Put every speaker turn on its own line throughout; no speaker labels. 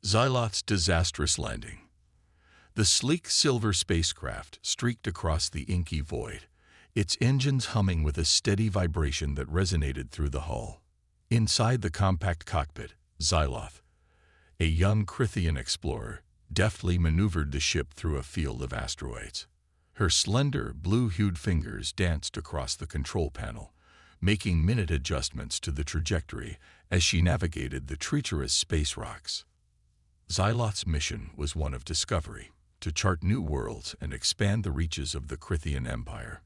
Xyloth's disastrous landing. The sleek silver spacecraft streaked across the inky void, its engines humming with a steady vibration that resonated through the hull. Inside the compact cockpit, Xyloth, a young Crithian explorer, deftly maneuvered the ship through a field of asteroids. Her slender, blue-hued fingers danced across the control panel, making minute adjustments to the trajectory as she navigated the treacherous space rocks. Xyloth's mission was one of discovery, to chart new worlds and expand the reaches of the Crithian Empire.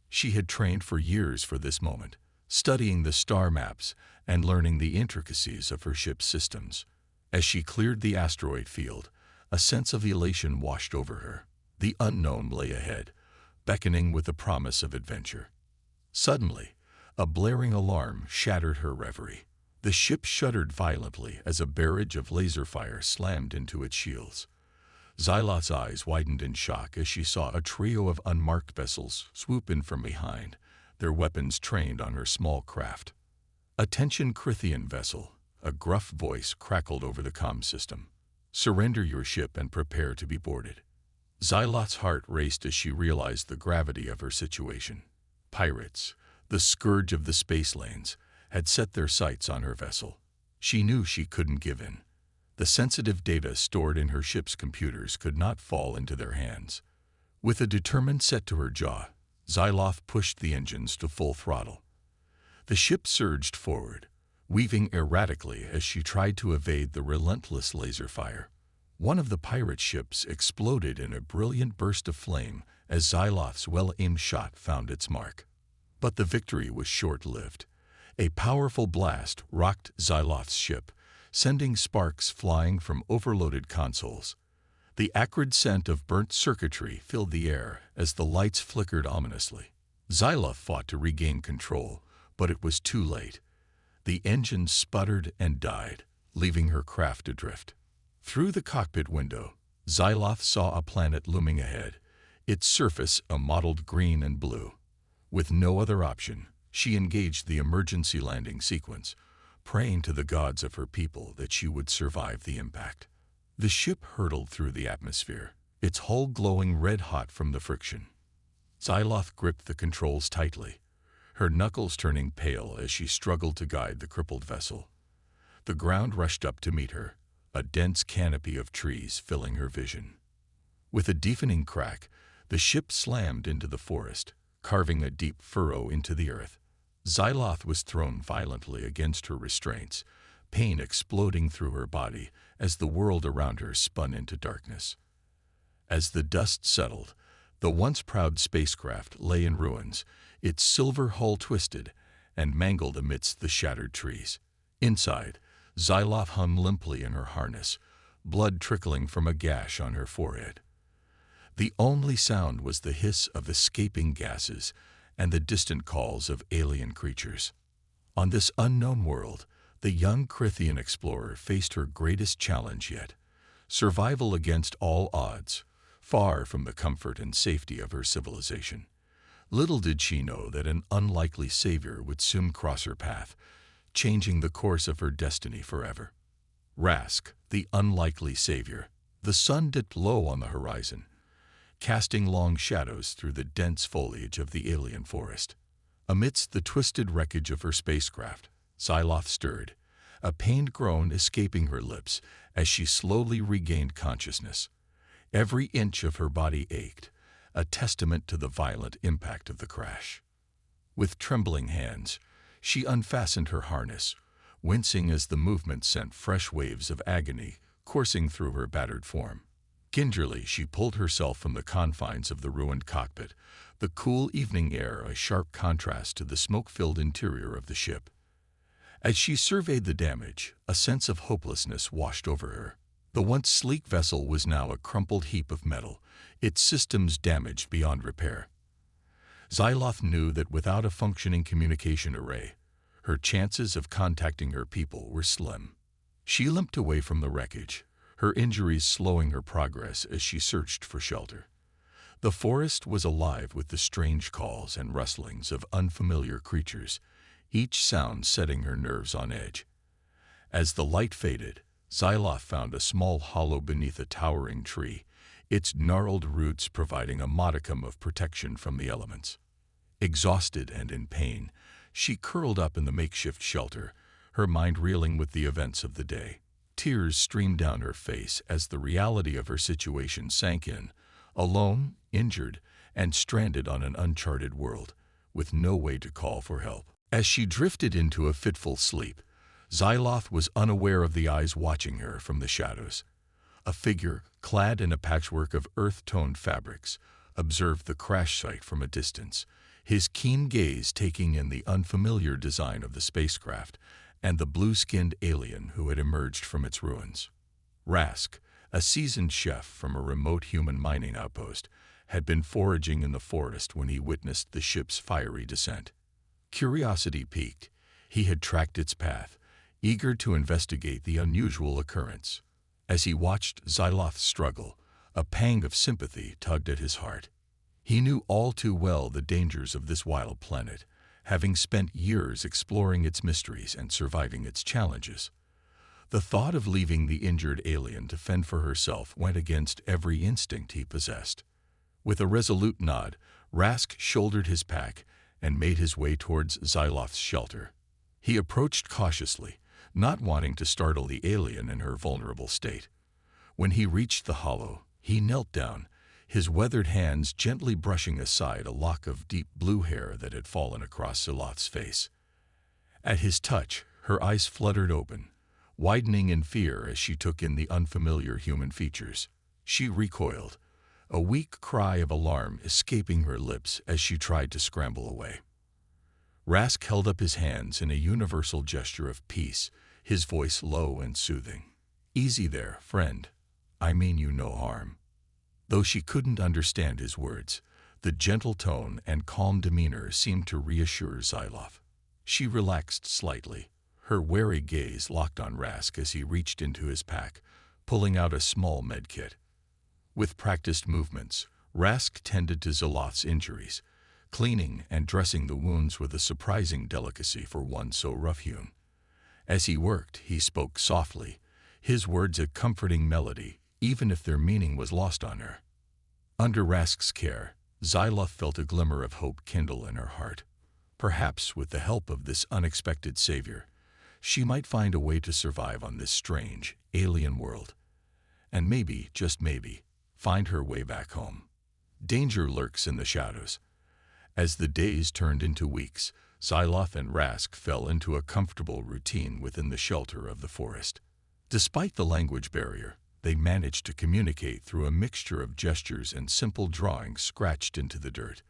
She had trained for years for this moment, studying the star maps and learning the intricacies of her ship's systems. As she cleared the asteroid field, a sense of elation washed over her. The unknown lay ahead, beckoning with the promise of adventure. Suddenly, a blaring alarm shattered her reverie. The ship shuddered violently as a barrage of laser fire slammed into its shields. Xyloth's eyes widened in shock as she saw a trio of unmarked vessels swoop in from behind, their weapons trained on her small craft. "Attention Crithian vessel," a gruff voice crackled over the comm system. "Surrender your ship and prepare to be boarded." Xyloth's heart raced as she realized the gravity of her situation. Pirates, the scourge of the space lanes, had set their sights on her vessel. She knew she couldn't give in. The sensitive data stored in her ship's computers could not fall into their hands. With a determined set to her jaw, Xyloth pushed the engines to full throttle. The ship surged forward, weaving erratically as she tried to evade the relentless laser fire. One of the pirate ships exploded in a brilliant burst of flame as Xyloth's well-aimed shot found its mark. But the victory was short-lived. A powerful blast rocked Xyloth's ship, sending sparks flying from overloaded consoles. The acrid scent of burnt circuitry filled the air as the lights flickered ominously. Xyloth fought to regain control, but it was too late. The engines sputtered and died, leaving her craft adrift. Through the cockpit window, Xyloth saw a planet looming ahead, its surface a mottled green and blue. With no other option, she engaged the emergency landing sequence, praying to the gods of her people that she would survive the impact. The ship hurtled through the atmosphere, its hull glowing red-hot from the friction. Xyloth gripped the controls tightly, her knuckles turning pale as she struggled to guide the crippled vessel. The ground rushed up to meet her, a dense canopy of trees filling her vision. With a deafening crack, the ship slammed into the forest, carving a deep furrow into the earth. Xyloth was thrown violently against her restraints, pain exploding through her body as the world around her spun into darkness. As the dust settled, the once proud spacecraft lay in ruins, its silver hull twisted and mangled amidst the shattered trees. Inside, Xyloth hung limply in her harness, blood trickling from a gash on her forehead. The only sound was the hiss of escaping gases and the distant calls of alien creatures. On this unknown world, the young Crithian explorer faced her greatest challenge yet: survival against all odds, far from the comfort and safety of her civilization. Little did she know that an unlikely savior would soon cross her path, changing the course of her destiny forever. Rask, the unlikely savior. The sun dipped low on the horizon, casting long shadows through the dense foliage of the alien forest. Amidst the twisted wreckage of her spacecraft, Xyloth stirred, a pained groan escaping her lips as she slowly regained consciousness. Every inch of her body ached, a testament to the violent impact of the crash. With trembling hands, she unfastened her harness, wincing as the movement sent fresh waves of agony coursing through her battered form. Gingerly, she pulled herself from the confines of the ruined cockpit, the cool evening air a sharp contrast to the smoke-filled interior of the ship. As she surveyed the damage, a sense of hopelessness washed over her. The once sleek vessel was now a crumpled heap of metal, its systems damaged beyond repair. Xyloth knew that without a functioning communication array, her chances of contacting her people were slim. She limped away from the wreckage, her injuries slowing her progress as she searched for shelter. The forest was alive with the strange calls and rustlings of unfamiliar creatures, each sound setting her nerves on edge. As the light faded, Xyloth found a small hollow beneath a towering tree, its gnarled roots providing a modicum of protection from the elements. Exhausted and in pain, she curled up in the makeshift shelter, her mind reeling with the events of the day. Tears streamed down her face as the reality of her situation sank in, alone, injured, and stranded on an uncharted world, with no way to call for help. As she drifted into a fitful sleep, Xyloth was unaware of the eyes watching her from the shadows. A figure, clad in a patchwork of earth-toned fabrics, observed the crash site from a distance, his keen gaze taking in the unfamiliar design of the spacecraft and the blue-skinned alien who had emerged from its ruins. Rask, a seasoned chef from a remote human mining outpost, had been foraging in the forest when he witnessed the ship's fiery descent. Curiosity piqued, he had tracked its path, eager to investigate the unusual occurrence. As he watched Xyloth's struggle, a pang of sympathy tugged at his heart. He knew all too well the dangers of this wild planet, having spent years exploring its mysteries and surviving its challenges. The thought of leaving the injured alien to fend for herself went against every instinct he possessed. With a resolute nod, Rask shouldered his pack and made his way towards Xyloth's shelter. He approached cautiously, not wanting to startle the alien in her vulnerable state. When he reached the hollow, he knelt down, his weathered hands gently brushing aside a lock of deep blue hair that had fallen across Xyloth's face. At his touch, her eyes fluttered open, widening in fear as she took in the unfamiliar human features. She recoiled, a weak cry of alarm escaping her lips as she tried to scramble away. Rask held up his hands in a universal gesture of peace, his voice low and soothing. "Easy there, friend. I mean you no harm." Though she couldn't understand his words, the gentle tone and calm demeanor seemed to reassure Xyloth. She relaxed slightly, her wary gaze locked on Rask as he reached into his pack, pulling out a small medkit. With practiced movements, Rask tended to Xyloth's injuries, cleaning and dressing the wounds with a surprising delicacy for one so rough-hewn. As he worked, he spoke softly, his words a comforting melody, even if their meaning was lost on her. Under Rask's care, Xyloth felt a glimmer of hope kindle in her heart. Perhaps with the help of this unexpected savior, she might find a way to survive on this strange, alien world. And maybe, just maybe, find her way back home. Danger lurks in the shadows. As the days turned into weeks, Xyloth and Rask fell into a comfortable routine within the shelter of the forest. Despite the language barrier, they managed to communicate through a mixture of gestures and simple drawings scratched into the dirt.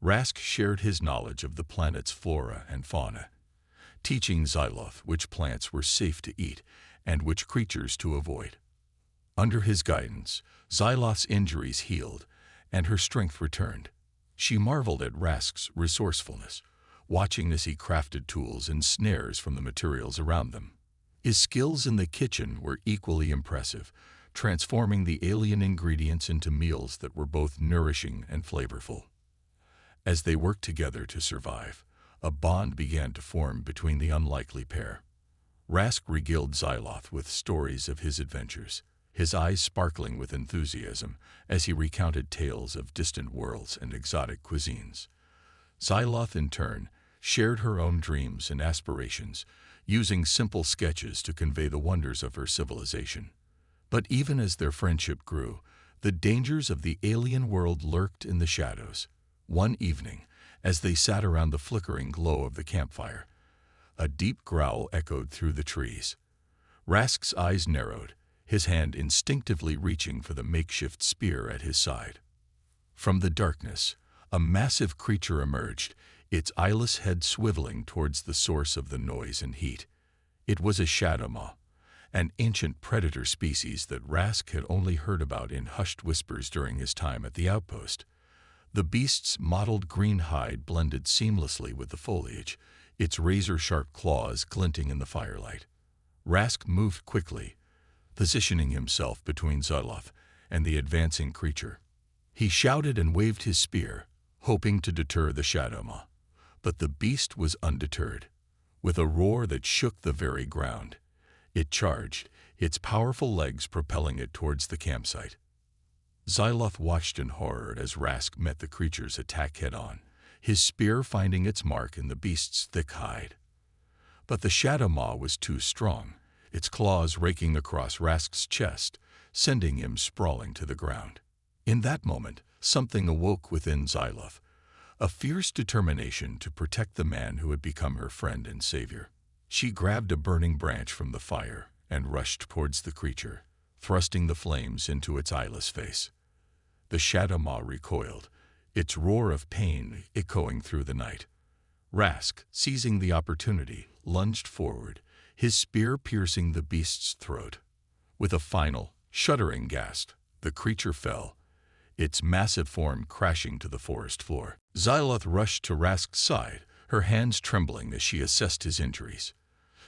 Rask shared his knowledge of the planet's flora and fauna, teaching Xyloth which plants were safe to eat and which creatures to avoid. Under his guidance, Xyloth's injuries healed, and her strength returned. She marveled at Rask's resourcefulness, watching as he crafted tools and snares from the materials around them. His skills in the kitchen were equally impressive, transforming the alien ingredients into meals that were both nourishing and flavorful. As they worked together to survive, a bond began to form between the unlikely pair. Rask regaled Xyloth with stories of his adventures, his eyes sparkling with enthusiasm as he recounted tales of distant worlds and exotic cuisines. Xyloth, in turn, shared her own dreams and aspirations, using simple sketches to convey the wonders of her civilization. But even as their friendship grew, the dangers of the alien world lurked in the shadows. One evening, as they sat around the flickering glow of the campfire, a deep growl echoed through the trees. Rask's eyes narrowed, his hand instinctively reaching for the makeshift spear at his side. From the darkness, a massive creature emerged, its eyeless head swiveling towards the source of the noise and heat. It was a shadow maw, an ancient predator species that Rask had only heard about in hushed whispers during his time at the outpost. The beast's mottled green hide blended seamlessly with the foliage, its razor-sharp claws glinting in the firelight. Rask moved quickly, positioning himself between Xyloth and the advancing creature. He shouted and waved his spear, hoping to deter the shadow maw. But the beast was undeterred. With a roar that shook the very ground, it charged, its powerful legs propelling it towards the campsite. Xyloth watched in horror as Rask met the creature's attack head-on, his spear finding its mark in the beast's thick hide. But the shadow maw was too strong, its claws raking across Rask's chest, sending him sprawling to the ground. In that moment, something awoke within Xyloth, a fierce determination to protect the man who had become her friend and savior. She grabbed a burning branch from the fire and rushed towards the creature, thrusting the flames into its eyeless face. The shadow maw recoiled, its roar of pain echoing through the night. Rask, seizing the opportunity, lunged forward, his spear piercing the beast's throat. With a final, shuddering gasp, the creature fell, its massive form crashing to the forest floor. Xyloth rushed to Rask's side, her hands trembling as she assessed his injuries.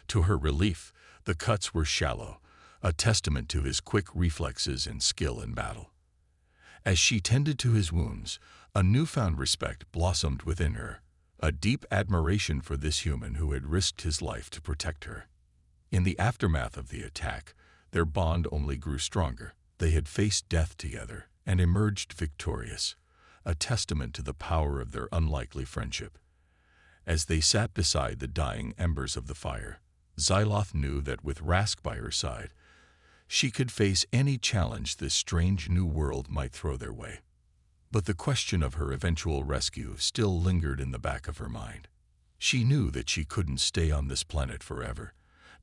To her relief, the cuts were shallow, a testament to his quick reflexes and skill in battle. As she tended to his wounds, a newfound respect blossomed within her, a deep admiration for this human who had risked his life to protect her. In the aftermath of the attack, their bond only grew stronger. They had faced death together and emerged victorious, a testament to the power of their unlikely friendship. As they sat beside the dying embers of the fire, Xyloth knew that with Rask by her side, she could face any challenge this strange new world might throw their way. But the question of her eventual rescue still lingered in the back of her mind. She knew that she couldn't stay on this planet forever,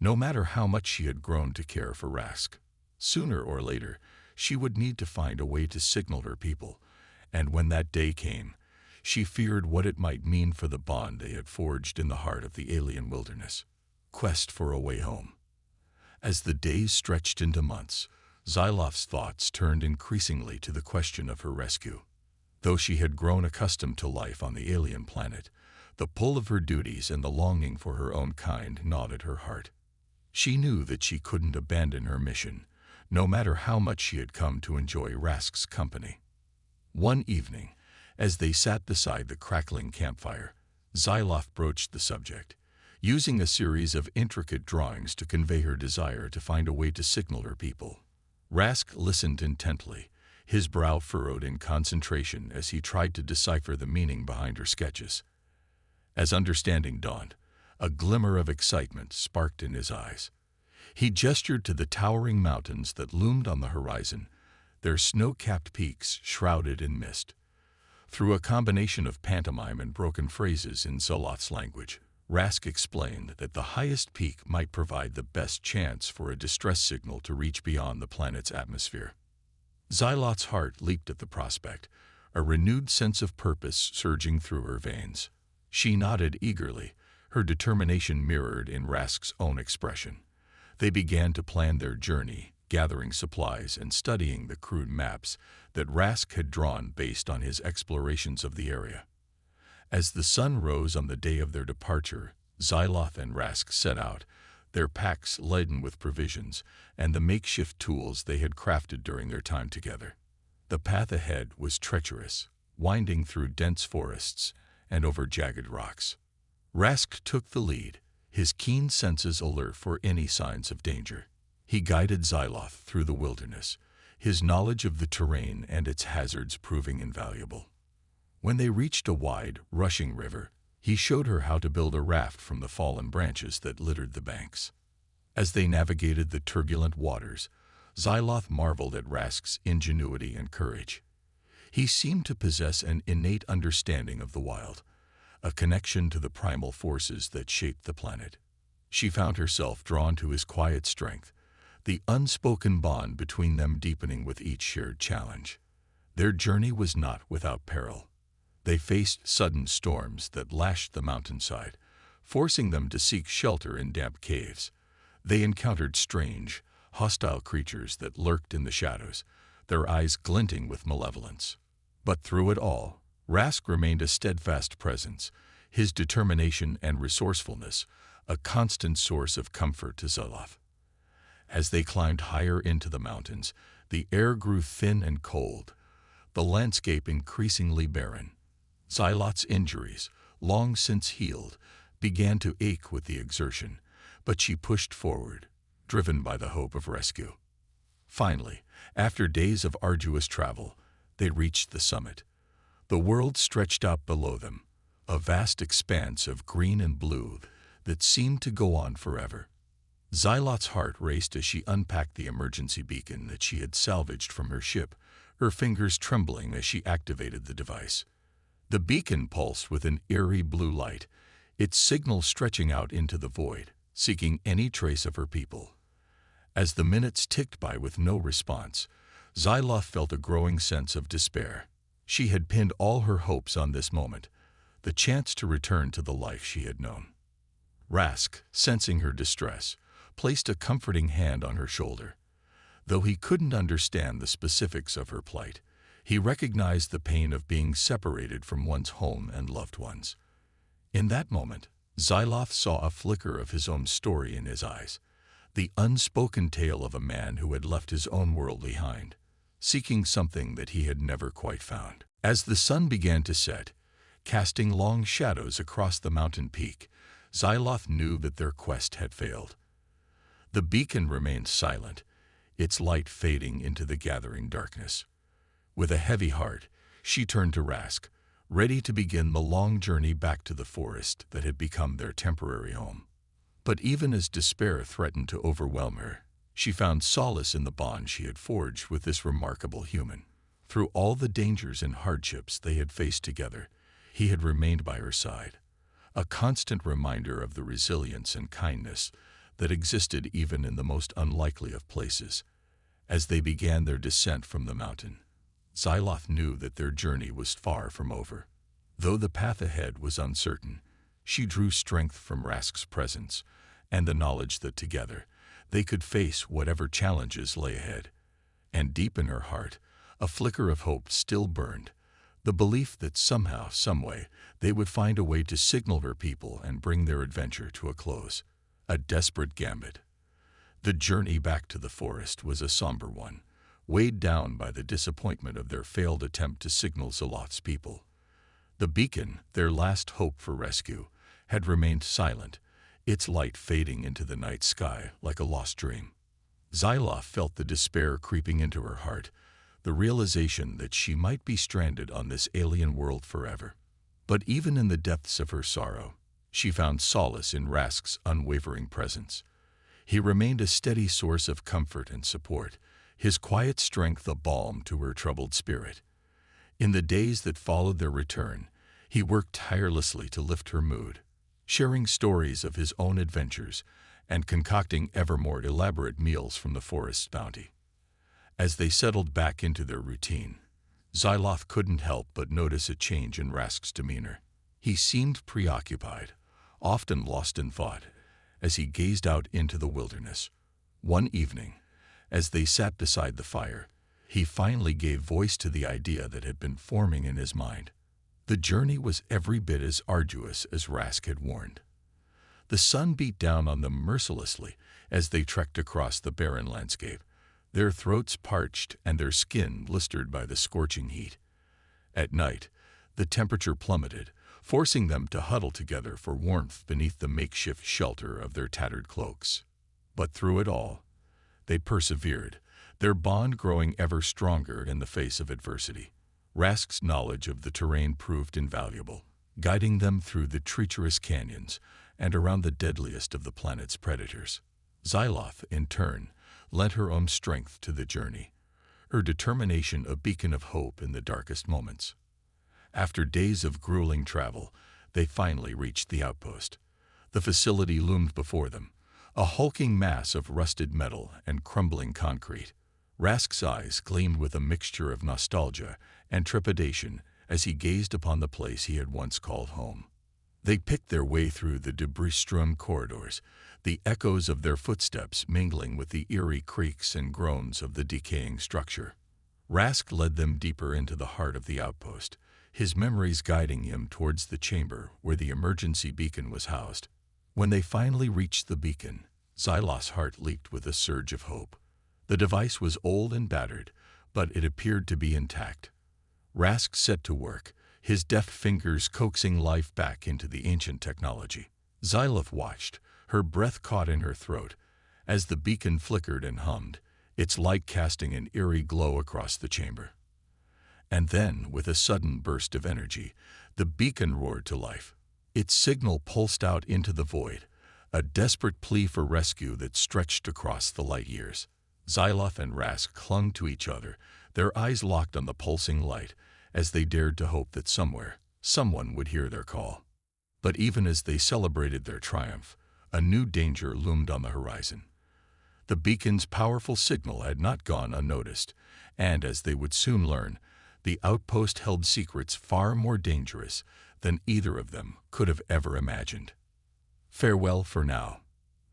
no matter how much she had grown to care for Rask. Sooner or later, she would need to find a way to signal her people, and when that day came, she feared what it might mean for the bond they had forged in the heart of the alien wilderness. Quest for a way home. As the days stretched into months, Xyloth's thoughts turned increasingly to the question of her rescue. Though she had grown accustomed to life on the alien planet, the pull of her duties and the longing for her own kind gnawed at her heart. She knew that she couldn't abandon her mission, no matter how much she had come to enjoy Rask's company. One evening, as they sat beside the crackling campfire, Xyloth broached the subject, using a series of intricate drawings to convey her desire to find a way to signal her people. Rask listened intently, his brow furrowed in concentration as he tried to decipher the meaning behind her sketches. As understanding dawned, a glimmer of excitement sparked in his eyes. He gestured to the towering mountains that loomed on the horizon, their snow-capped peaks shrouded in mist. Through a combination of pantomime and broken phrases in Xyloth's language, Rask explained that the highest peak might provide the best chance for a distress signal to reach beyond the planet's atmosphere. Xyloth's heart leaped at the prospect, a renewed sense of purpose surging through her veins. She nodded eagerly, her determination mirrored in Rask's own expression. They began to plan their journey, gathering supplies and studying the crude maps that Rask had drawn based on his explorations of the area. As the sun rose on the day of their departure, Xyloth and Rask set out, their packs laden with provisions and the makeshift tools they had crafted during their time together. The path ahead was treacherous, winding through dense forests and over jagged rocks. Rask took the lead, his keen senses alert for any signs of danger. He guided Xyloth through the wilderness, his knowledge of the terrain and its hazards proving invaluable. When they reached a wide, rushing river, he showed her how to build a raft from the fallen branches that littered the banks. As they navigated the turbulent waters, Xyloth marveled at Rask's ingenuity and courage. He seemed to possess an innate understanding of the wild, a connection to the primal forces that shaped the planet. She found herself drawn to his quiet strength, the unspoken bond between them deepening with each shared challenge. Their journey was not without peril. They faced sudden storms that lashed the mountainside, forcing them to seek shelter in damp caves. They encountered strange, hostile creatures that lurked in the shadows, their eyes glinting with malevolence. But through it all, Rask remained a steadfast presence, his determination and resourcefulness a constant source of comfort to Xyloth. As they climbed higher into the mountains, the air grew thin and cold, the landscape increasingly barren. Xyloth's injuries, long since healed, began to ache with the exertion, but she pushed forward, driven by the hope of rescue. Finally, after days of arduous travel, they reached the summit. The world stretched out below them, a vast expanse of green and blue that seemed to go on forever. Xyloth's heart raced as she unpacked the emergency beacon that she had salvaged from her ship, her fingers trembling as she activated the device. The beacon pulsed with an eerie blue light, its signal stretching out into the void, seeking any trace of her people. As the minutes ticked by with no response, Xyloth felt a growing sense of despair. She had pinned all her hopes on this moment, the chance to return to the life she had known. Rask, sensing her distress, placed a comforting hand on her shoulder. Though he couldn't understand the specifics of her plight, he recognized the pain of being separated from one's home and loved ones. In that moment, Xyloth saw a flicker of his own story in his eyes, the unspoken tale of a man who had left his own world behind, seeking something that he had never quite found. As the sun began to set, casting long shadows across the mountain peak, Xyloth knew that their quest had failed. The beacon remained silent, its light fading into the gathering darkness. With a heavy heart, she turned to Rask, ready to begin the long journey back to the forest that had become their temporary home. But even as despair threatened to overwhelm her, she found solace in the bond she had forged with this remarkable human. Through all the dangers and hardships they had faced together, he had remained by her side, a constant reminder of the resilience and kindness that existed even in the most unlikely of places. As they began their descent from the mountain, Xyloth knew that their journey was far from over. Though the path ahead was uncertain, she drew strength from Rask's presence and the knowledge that together they could face whatever challenges lay ahead. And deep in her heart, a flicker of hope still burned, the belief that somehow, someway, they would find a way to signal her people and bring their adventure to a close. A desperate gambit. The journey back to the forest was a somber one, weighed down by the disappointment of their failed attempt to signal Xyloth's people. The beacon, their last hope for rescue, had remained silent, its light fading into the night sky like a lost dream. Xyloth felt the despair creeping into her heart, the realization that she might be stranded on this alien world forever. But even in the depths of her sorrow, she found solace in Rask's unwavering presence. He remained a steady source of comfort and support, his quiet strength a balm to her troubled spirit. In the days that followed their return, he worked tirelessly to lift her mood, sharing stories of his own adventures and concocting ever more elaborate meals from the forest's bounty. As they settled back into their routine, Xyloth couldn't help but notice a change in Rask's demeanor. He seemed preoccupied, often lost in thought, as he gazed out into the wilderness. One evening, as they sat beside the fire, he finally gave voice to the idea that had been forming in his mind. The journey was every bit as arduous as Rask had warned. The sun beat down on them mercilessly as they trekked across the barren landscape, their throats parched and their skin blistered by the scorching heat. At night, the temperature plummeted, forcing them to huddle together for warmth beneath the makeshift shelter of their tattered cloaks. But through it all, they persevered, their bond growing ever stronger in the face of adversity. Rask's knowledge of the terrain proved invaluable, guiding them through the treacherous canyons and around the deadliest of the planet's predators. Xyloth, in turn, lent her own strength to the journey, her determination a beacon of hope in the darkest moments. After days of grueling travel, they finally reached the outpost. The facility loomed before them, a hulking mass of rusted metal and crumbling concrete. Rask's eyes gleamed with a mixture of nostalgia and trepidation as he gazed upon the place he had once called home. They picked their way through the debris-strewn corridors, the echoes of their footsteps mingling with the eerie creaks and groans of the decaying structure. Rask led them deeper into the heart of the outpost, his memories guiding him towards the chamber where the emergency beacon was housed. When they finally reached the beacon, Xyloth's heart leaped with a surge of hope. The device was old and battered, but it appeared to be intact. Rask set to work, his deft fingers coaxing life back into the ancient technology. Xyloth watched, her breath caught in her throat, as the beacon flickered and hummed, its light casting an eerie glow across the chamber. And then, with a sudden burst of energy, the beacon roared to life. Its signal pulsed out into the void, a desperate plea for rescue that stretched across the light years. Xyloth and Rask clung to each other, their eyes locked on the pulsing light, as they dared to hope that somewhere, someone would hear their call. But even as they celebrated their triumph, a new danger loomed on the horizon. The beacon's powerful signal had not gone unnoticed, and as they would soon learn, the outpost held secrets far more dangerous than either of them could have ever imagined. Farewell for now.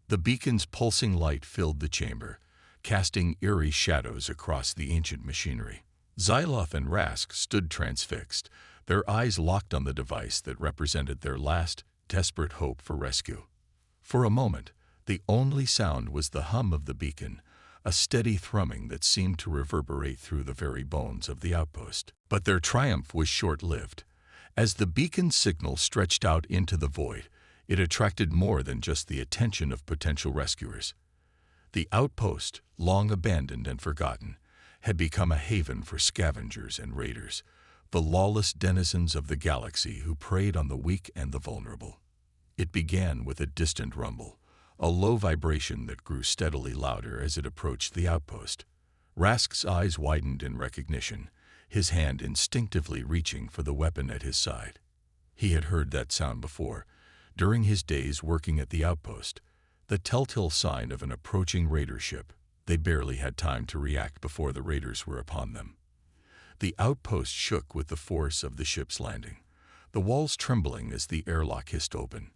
The beacon's pulsing light filled the chamber, casting eerie shadows across the ancient machinery. Xyloth and Rask stood transfixed, their eyes locked on the device that represented their last, desperate hope for rescue. For a moment, the only sound was the hum of the beacon, a steady thrumming that seemed to reverberate through the very bones of the outpost. But their triumph was short-lived. As the beacon's signal stretched out into the void, it attracted more than just the attention of potential rescuers. The outpost, long abandoned and forgotten, had become a haven for scavengers and raiders, the lawless denizens of the galaxy who preyed on the weak and the vulnerable. It began with a distant rumble, a low vibration that grew steadily louder as it approached the outpost. Rask's eyes widened in recognition, his hand instinctively reaching for the weapon at his side. He had heard that sound before, during his days working at the outpost, the telltale sign of an approaching raider ship. They barely had time to react before the raiders were upon them. The outpost shook with the force of the ship's landing, the walls trembling as the airlock hissed open.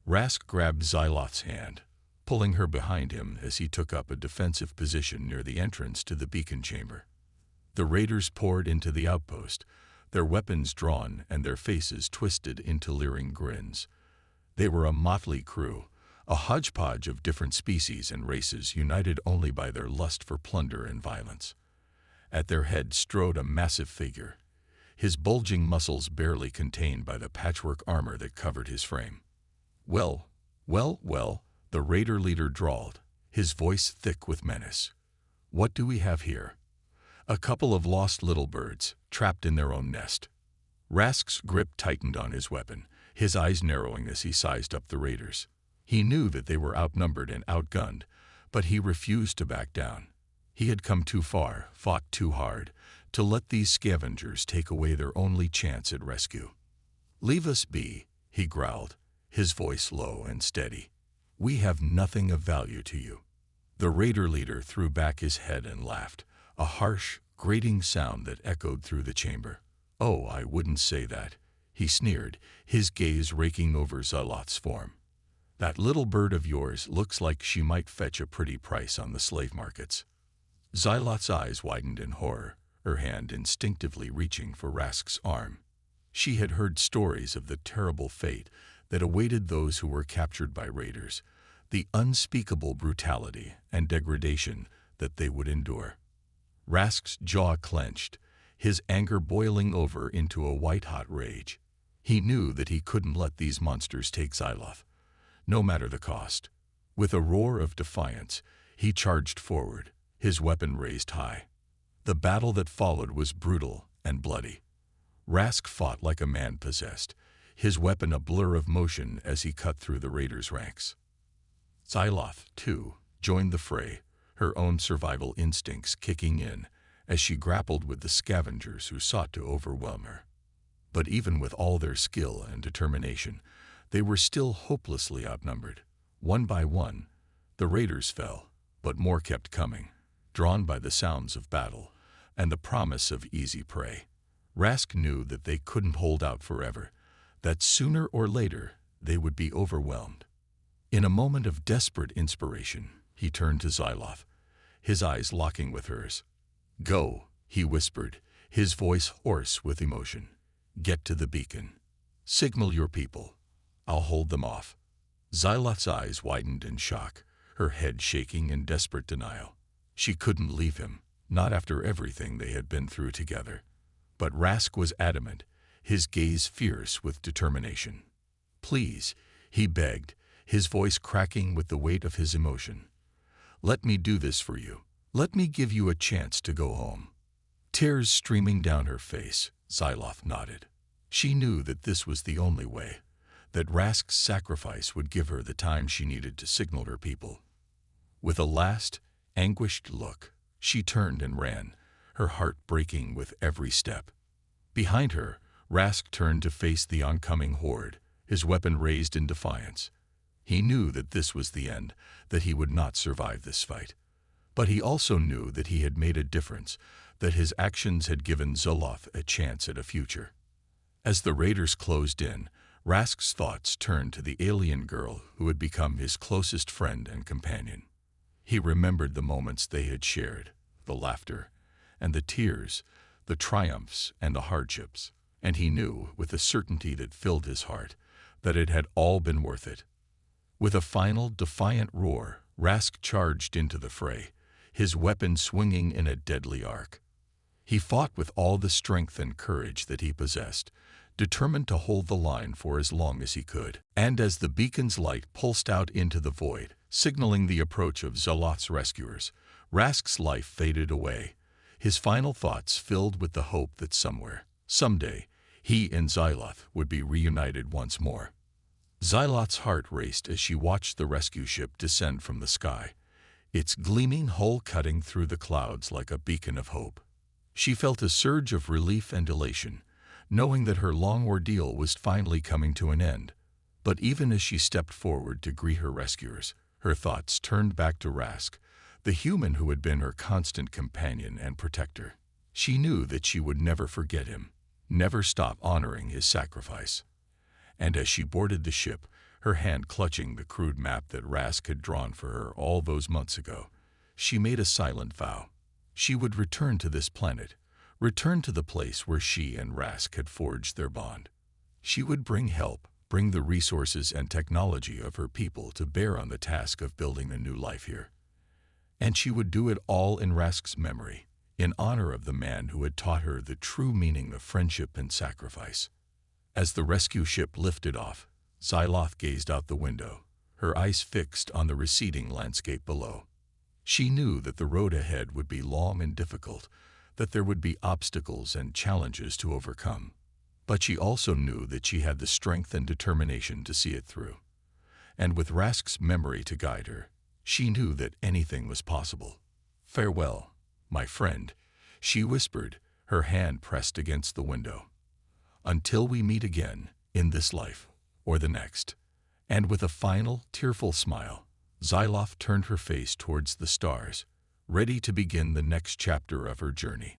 Rask grabbed Xyloth's hand, pulling her behind him as he took up a defensive position near the entrance to the beacon chamber. The raiders poured into the outpost, their weapons drawn and their faces twisted into leering grins. They were a motley crew, a hodgepodge of different species and races united only by their lust for plunder and violence. At their head strode a massive figure, his bulging muscles barely contained by the patchwork armor that covered his frame. Well, the raider leader drawled, his voice thick with menace. What do we have here? A couple of lost little birds, trapped in their own nest. Rask's grip tightened on his weapon, his eyes narrowing as he sized up the raiders. He knew that they were outnumbered and outgunned, but he refused to back down. He had come too far, fought too hard, to let these scavengers take away their only chance at rescue. "Leave us be," he growled, his voice low and steady. "We have nothing of value to you." The raider leader threw back his head and laughed, a harsh, grating sound that echoed through the chamber. "Oh, I wouldn't say that," he sneered, his gaze raking over Xyloth's form. "That little bird of yours looks like she might fetch a pretty price on the slave markets." Xyloth's eyes widened in horror, her hand instinctively reaching for Rask's arm. She had heard stories of the terrible fate that awaited those who were captured by raiders, the unspeakable brutality and degradation that they would endure. Rask's jaw clenched, his anger boiling over into a white-hot rage. He knew that he couldn't let these monsters take Xyloth, no matter the cost. With a roar of defiance, he charged forward, his weapon raised high. The battle that followed was brutal and bloody. Rask fought like a man possessed, his weapon a blur of motion as he cut through the raiders' ranks. Xyloth, too, joined the fray, her own survival instincts kicking in as she grappled with the scavengers who sought to overwhelm her. But even with all their skill and determination, they were still hopelessly outnumbered. One by one, the raiders fell, but more kept coming, drawn by the sounds of battle and the promise of easy prey. Rask knew that they couldn't hold out forever, that sooner or later they would be overwhelmed. In a moment of desperate inspiration, he turned to Xyloth, his eyes locking with hers. "Go," he whispered, his voice hoarse with emotion. "Get to the beacon. Signal your people. I'll hold them off." Xyloth's eyes widened in shock, her head shaking in desperate denial. She couldn't leave him, not after everything they had been through together. But Rask was adamant, his gaze fierce with determination. "Please," he begged, his voice cracking with the weight of his emotion. Let me do this for you. Let me give you a chance to go home." Tears streaming down her face, Xyloth nodded. She knew that this was the only way, that Rask's sacrifice would give her the time she needed to signal her people. With a last, anguished look, she turned and ran, her heart breaking with every step. Behind her, Rask turned to face the oncoming horde, his weapon raised in defiance. He knew that this was the end, that he would not survive this fight. But he also knew that he had made a difference, that his actions had given Xyloth a chance at a future. As the raiders closed in, Rask's thoughts turned to the alien girl who had become his closest friend and companion. He remembered the moments they had shared, the laughter and the tears, the triumphs and the hardships, and he knew, with a certainty that filled his heart, that it had all been worth it. With a final, defiant roar, Rask charged into the fray, his weapon swinging in a deadly arc. He fought with all the strength and courage that he possessed, determined to hold the line for as long as he could. And as the beacon's light pulsed out into the void, signaling the approach of Xyloth's rescuers, Rask's life faded away, his final thoughts filled with the hope that somewhere, someday, he and Xyloth would be reunited once more. Xyloth's heart raced as she watched the rescue ship descend from the sky, its gleaming hull cutting through the clouds like a beacon of hope. She felt a surge of relief and elation, knowing that her long ordeal was finally coming to an end. But even as she stepped forward to greet her rescuers, her thoughts turned back to Rask, the human who had been her constant companion and protector. She knew that she would never forget him, never stop honoring his sacrifice. And as she boarded the ship, her hand clutching the crude map that Rask had drawn for her all those months ago, she made a silent vow. She would return to this planet, return to the place where she and Rask had forged their bond. She would bring help, bring the resources and technology of her people to bear on the task of building a new life here. And she would do it all in Rask's memory, in honor of the man who had taught her the true meaning of friendship and sacrifice. As the rescue ship lifted off, Xyloth gazed out the window, her eyes fixed on the receding landscape below. She knew that the road ahead would be long and difficult, that there would be obstacles and challenges to overcome. But she also knew that she had the strength and determination to see it through. And with Rask's memory to guide her, she knew that anything was possible. "Farewell, my friend," she whispered, her hand pressed against the window. "Until we meet again, in this life or the next." And with a final, tearful smile, Xyloth turned her face towards the stars, ready to begin the next chapter of her journey.